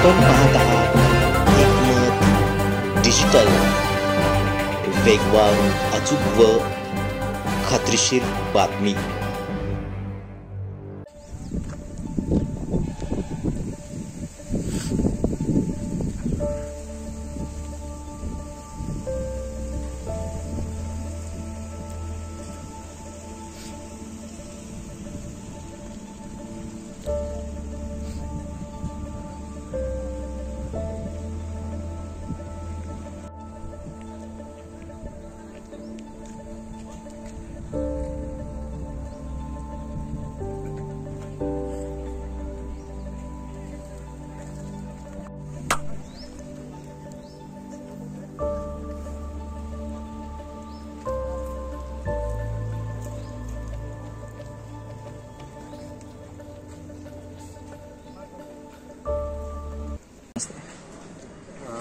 आपण पाहत आहात एकमत डिजिटल, वेगवान, अचूक व खात्रीशीर बातमी.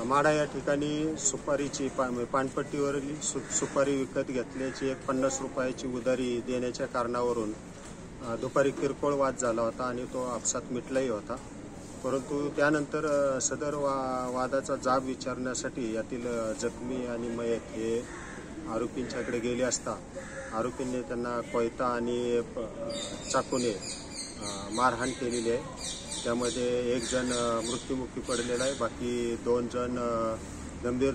माढा या ठिकाणी सुपारीची पानपट्टीवरील सुपारी विकत घेतल्याची एक 50 रुपयाची उधारी देण्याच्या कारणावरून दुपारी किरकोळ वाद झाला होता आणि तो आपसात मिटलाही होता. परंतु त्यानंतर सदर वादाचा जाब विचारण्यासाठी यातील जखमी आणि मयत हे आरोपींच्याकडे गेले असता आरोपींनी त्यांना कोयता आणि चाकूने मारहाण केलेली आहे. त्यामध्ये एक जण मृत्युमुखी पडलेला आहे, बाकी 2 जण गंभीर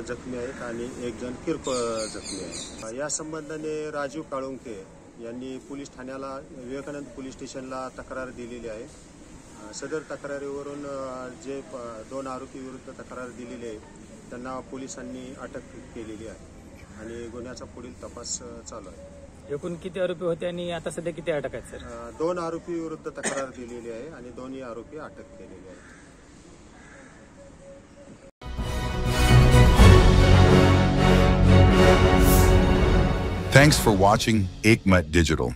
जखमी आहेत आणि एक जण किरकोळ जखमी आहे. या संबंधाने राजीव काळुंके यांनी पोलीस ठाण्याला विवेकानंद पोलीस स्टेशनला तक्रार दिलेली आहे. सदर तक्रारीवरून जे 2 आरोपी विरुद्ध तक्रार दिलेली आहे त्यांना पोलिसांनी अटक केलेली आहे आणि गुन्ह्याचा पुढील तपास चालू आहे. एकूण किती आरोपी होते आणि आता सध्या किती अटक आहेत सर? 2 आरोपी विरुद्ध तक्रार दिलेली आहे आणि दोन्ही आरोपी अटक केलेले आहेत. Thanks for watching Ekmat Digital.